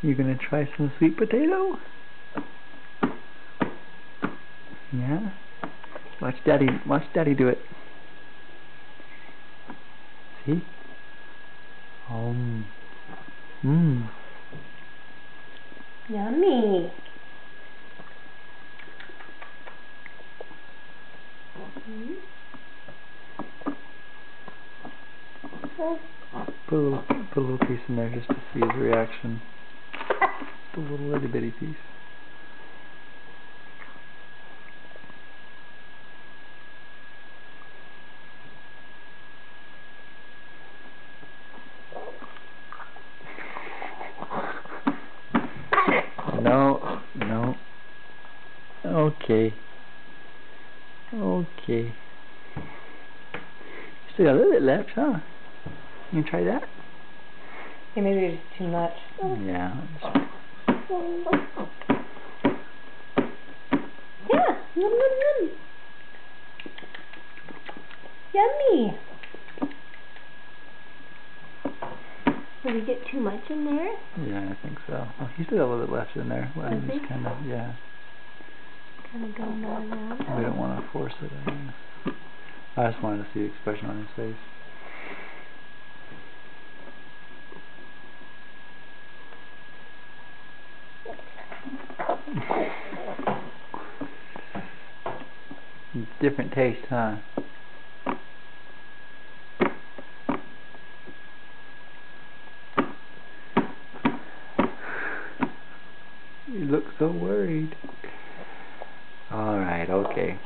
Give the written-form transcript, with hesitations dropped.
You gonna try some sweet potato? Yeah? Watch daddy do it. See? Mmm. Yummy. Put a little piece in there just to see his reaction. Just a little itty bitty piece. No. Okay. You still got a little bit left, huh? You try that? Yeah, maybe it's too much. Yeah. Yeah. Yum, yum, yum. Yummy. Did we get too much in there? Yeah, I think so. Oh, he's still got a little bit left in there. Let him just kind of, yeah. Kind of going all around. We don't want to force it, I guess. I just wanted to see the expression on his face. Different taste, huh? You look so worried. Alright, okay.